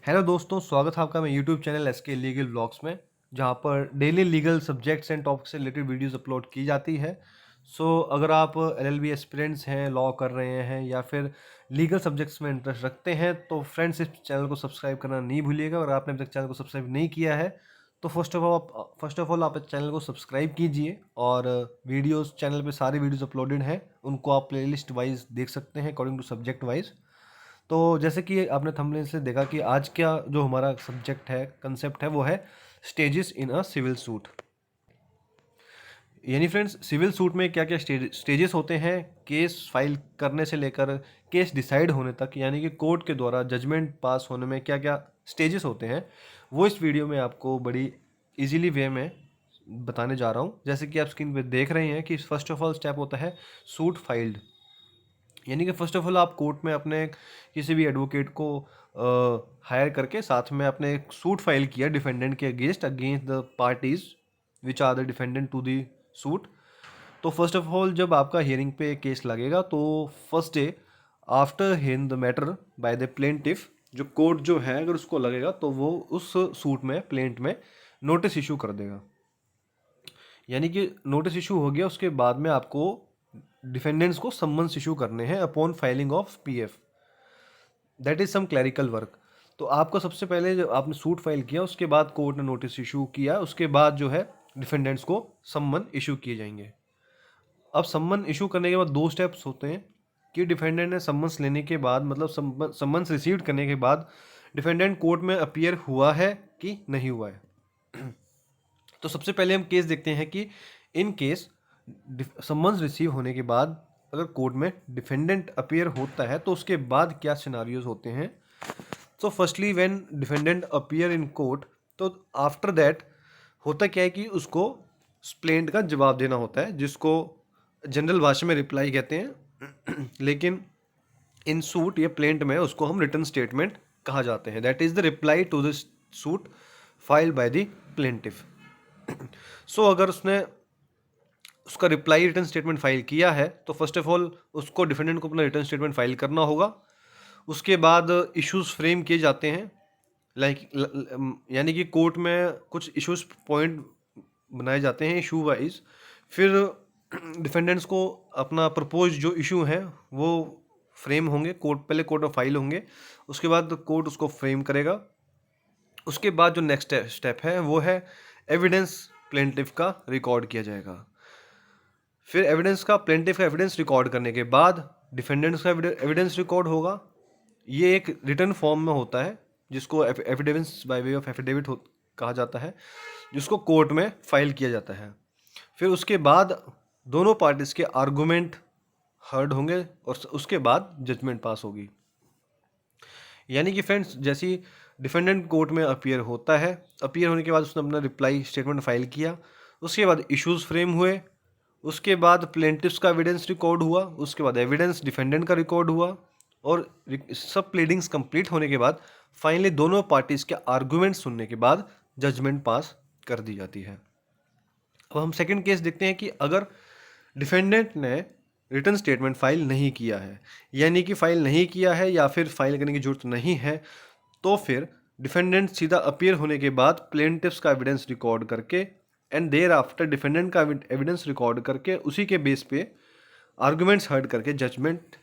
Hello दोस्तों, स्वागत है आपका मैं YouTube channel SK legal blogs में, जहां पर daily legal subjects and topic से रिलेटेड वीडियोस अपलोड की जाती है। अगर आप एलएलबी एस्पिरेंट्स हैं, लॉ कर रहे हैं या फिर लीगल सब्जेक्ट्स में इंटरेस्ट रखते हैं तो फ्रेंड्स इस चैनल को सब्सक्राइब करना नहीं भूलिएगा। अगर आपने अभी तक चैनल को सब्सक्राइब नहीं किया है तो फर्स्ट ऑफ ऑल आप इस चैनल को सब्सक्राइब कीजिए और वीडियोस चैनल पे सारे वीडियोस अपलोडेड हैं, उनको आप प्लेलिस्ट वाइज देख सकते हैं अकॉर्डिंग टू सब्जेक्ट वाइज। तो जैसे कि आपने थंबनेल से देखा कि आज क्या जो हमारा सब्जेक्ट है, कंसेप्ट है, वो है stages in a civil suit. यानी फ्रेंड्स, सिविल सूट में क्या क्या स्टेजेस होते हैं केस फाइल करने से लेकर केस डिसाइड होने तक, यानी कि कोर्ट के द्वारा जजमेंट पास होने में क्या क्या स्टेजेस होते हैं, वो इस वीडियो में आपको बड़ी इजीली वे में बताने जा रहा हूँ। जैसे कि आप स्क्रीन पे देख रहे हैं कि फर्स्ट ऑफ ऑल स्टेप होता है सूट फाइल्ड। यानी कि फर्स्ट ऑफ ऑल आप कोर्ट में अपने किसी भी एडवोकेट को हायर करके साथ में आपने एक सूट फाइल किया डिफेंडेंट के against the parties which are the defendant to the suit. तो फर्स्ट ऑफ ऑल जब आपका हियरिंग पे केस लगेगा तो first day after hearing the matter by the plaintiff, जो कोर्ट जो है अगर उसको लगेगा तो वो उस सूट में प्लेंट में नोटिस इशू कर देगा। यानी कि नोटिस इशू हो गया, उसके बाद में आपको डिफेंडेंट्स को सम्मन्स इशू करने हैं upon filing of PF, that is some clerical work. तो आपको सबसे पहले जब आपने सूट फाइल किया उसके बाद कोर्ट ने नोटिस इशू किया, उसके बाद जो है डिफेंडेंट्स को सम्मन इशू किए जाएंगे। अब सम्मन इशू करने के बाद दो स्टेप्स होते हैं कि डिफेंडेंट ने सम्मन्स लेने के बाद, मतलब सम्मन्स रिसीव करने के बाद डिफेंडेंट कोर्ट में अपीयर हुआ है कि नहीं हुआ है। तो सबसे पहले हम केस देखते हैं कि इन केस सम्मन्स रिसीव होने के बाद अगर कोर्ट में डिफेंडेंट अपीयर होता है तो उसके बाद क्या सिनारियोज होते हैं। So firstly when defendant appear in court, तो आफ्टर दैट होता क्या है कि उसको स्प्लेंट का जवाब देना होता है, जिसको जनरल भाषा में रिप्लाई कहते हैं लेकिन इन सूट या प्लेंट में उसको हम रिटर्न स्टेटमेंट कहा जाते हैं। That is the reply to the suit filed by the plaintiff. अगर उसने उसका रिप्लाई रिटर्न स्टेटमेंट फाइल किया है तो फर्स्ट ऑफ ऑल उसको डिफेंडेंट को अपना रिटर्न स्टेटमेंट फाइल करना होगा। उसके बाद इश्यूज फ्रेम किए जाते हैं, यानी कि कोर्ट में कुछ इश्यूज पॉइंट बनाए जाते हैं इशू वाइज। फिर डिफेंडेंट्स को अपना प्रपोज जो इशू है वो फ्रेम होंगे पहले कोर्ट में फाइल होंगे, उसके बाद कोर्ट उसको फ्रेम करेगा। उसके बाद जो नेक्स्ट स्टेप है वो है एविडेंस प्लेंटिफ का रिकॉर्ड किया जाएगा। फिर प्लेंटिफ का एविडेंस रिकॉर्ड करने के बाद डिफेंडेंट्स का एविडेंस रिकॉर्ड होगा। ये एक रिटर्न फॉर्म में होता है जिसको affidavits by way of affidavit कहा जाता है, जिसको कोर्ट में फाइल किया जाता है। फिर उसके बाद दोनों पार्टीज के आर्गूमेंट हर्ड होंगे और उसके बाद जजमेंट पास होगी। यानी कि फ्रेंड्स, जैसे ही डिफेंडेंट कोर्ट में अपीयर होता है, अपीयर होने के बाद उसने अपना रिप्लाई स्टेटमेंट फाइल किया, उसके बाद इश्यूज फ्रेम हुए, उसके बाद प्लेंटिफ्स का एविडेंस रिकॉर्ड हुआ, उसके बाद एविडेंस डिफेंडेंट का रिकॉर्ड हुआ, और सब प्लीडिंग्स कंप्लीट होने के बाद फाइनली दोनों पार्टीज के आर्गूमेंट सुनने के बाद जजमेंट पास कर दी जाती है। अब हम सेकंड केस देखते हैं कि अगर डिफेंडेंट ने रिटर्न स्टेटमेंट फाइल नहीं किया है, यानी कि फाइल नहीं किया है या फिर फाइल करने की जरूरत नहीं है, तो फिर डिफेंडेंट सीधा अपीयर होने के बाद प्लेंटिफ्स का एविडेंस रिकॉर्ड करके एंड देयर आफ्टर डिफेंडेंट का एविडेंस रिकॉर्ड करके उसी के बेस पे आर्गुमेंट्स हर्ड करके जजमेंट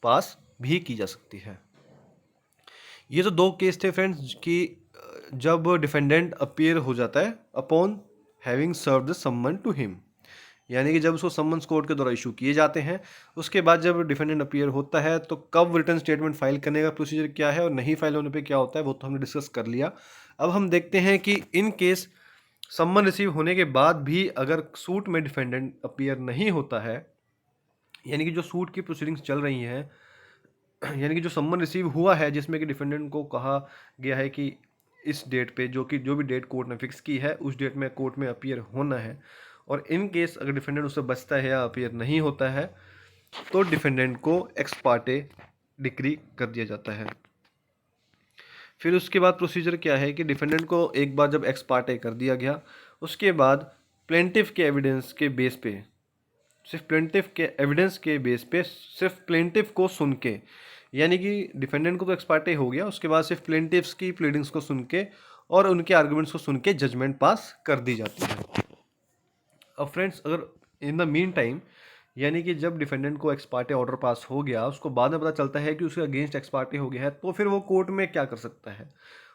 पास भी की जा सकती है। ये तो दो केस थे फ्रेंड्स कि जब डिफेंडेंट अपीयर हो जाता है अपॉन हैविंग सर्व द सम्मन टू हिम, यानी कि जब उसको सम्मन्स कोर्ट के द्वारा इशू किए जाते हैं, उसके बाद जब डिफेंडेंट अपीयर होता है तो कब रिटर्न स्टेटमेंट फाइल करने का प्रोसीजर क्या है और नहीं फाइल होने पे क्या होता है वो तो हमने डिस्कस कर लिया। अब हम देखते हैं कि इन केस सम्मन रिसीव होने के बाद भी अगर सूट में डिफेंडेंट अपीयर नहीं होता है, यानी कि जो सूट की प्रोसीडिंग्स चल रही हैं, यानी कि जो सम्मन रिसीव हुआ है जिसमें कि डिफेंडेंट को कहा गया है कि इस डेट पे जो भी डेट कोर्ट ने फिक्स की है उस डेट में कोर्ट में अपीयर होना है, और इन केस अगर डिफेंडेंट उससे बचता है या अपीयर नहीं होता है तो डिफेंडेंट को एक्स पार्टे डिक्री कर दिया जाता है। फिर उसके बाद प्रोसीजर क्या है कि डिफेंडेंट को एक बार जब एक्स पार्टे कर दिया गया, उसके बाद प्लेंटिफ के एविडेंस के बेस पे, सिर्फ प्लेंटिफ के एविडेंस के बेस पे सिर्फ प्लेंटिफ को सुन के, यानी कि डिफेंडेंट को तो एक्स पार्टे हो गया, उसके बाद सिर्फ प्लेंटिफ्स की प्लीडिंग्स को सुन के और उनके आर्गुमेंट्स को सुन के जजमेंट पास कर दी जाती है। अब फ्रेंड्स, अगर इन द मीन टाइम यानी कि जब डिफेंडेंट को एक्स पार्टे ऑर्डर पास हो गया, उसको बाद में पता चलता है कि उसके अगेंस्ट एक्स पार्टे हो गया है, तो फिर वो कोर्ट में क्या कर सकता है?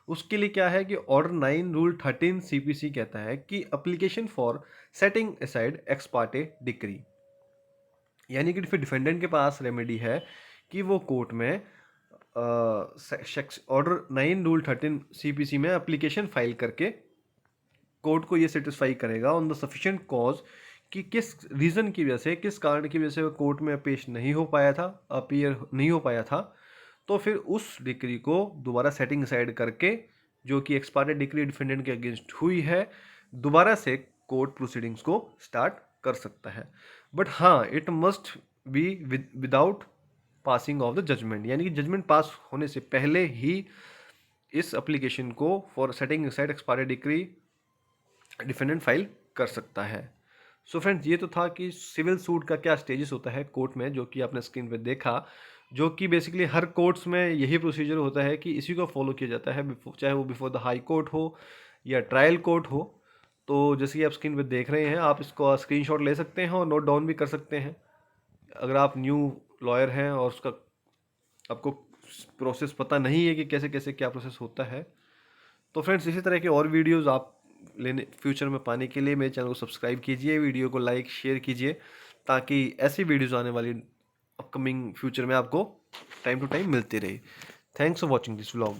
उसके लिए क्या है कि ऑर्डर 9 रूल 13 सीपीसी कहता है कि application for setting aside x Partey decree, यानी कि फिर डिफेंडेंट के पास रेमेडी है कि वो कोर्ट में ऑर्डर 9 रूल 13 सीपीसी में एप्लीकेशन फाइल करके कोर्ट को ये सेटिस्फाई करेगा ऑन द सफिशिएंट कॉज कि किस रीज़न की वजह से, किस कारण की वजह से वो कोर्ट में पेश नहीं हो पाया था, अपीयर नहीं हो पाया था, तो फिर उस डिक्री को दोबारा सेटिंग असाइड करके, जो कि एक्सपायर्ड डिक्री डिफेंडेंट के अगेंस्ट हुई है, दोबारा से कोर्ट प्रोसीडिंग्स को स्टार्ट कर सकता है। बट हाँ, it must be without passing of the judgment, यानी कि जजमेंट पास होने से पहले ही इस एप्लीकेशन को for setting aside expired decree defendant file कर सकता है। सो फ्रेंड्स, ये तो था कि सिविल सूट का क्या स्टेजेस होता है कोर्ट में, जो कि आपने स्क्रीन पे देखा, जो कि बेसिकली हर कोर्ट्स में यही प्रोसीजर होता है कि इसी को फॉलो किया जाता है, चाहे वो बिफोर द हाई कोर्ट हो या ट्रायल कोर्ट हो। तो जैसे कि आप स्क्रीन पे देख रहे हैं, आप इसको स्क्रीनशॉट ले सकते हैं और नोट डाउन भी कर सकते हैं। अगर आप न्यू लॉयर हैं और उसका आपको प्रोसेस पता नहीं है कि कैसे कैसे क्या प्रोसेस होता है, तो फ्रेंड्स इसी तरह के और वीडियोस आप लेने फ्यूचर में पाने के लिए मेरे चैनल को सब्सक्राइब कीजिए, वीडियो को लाइक शेयर कीजिए, ताकि ऐसी वीडियोस आने वाली अपकमिंग फ्यूचर में आपको टाइम टू टाइम मिलती रहे। Thanks for watching this vlog.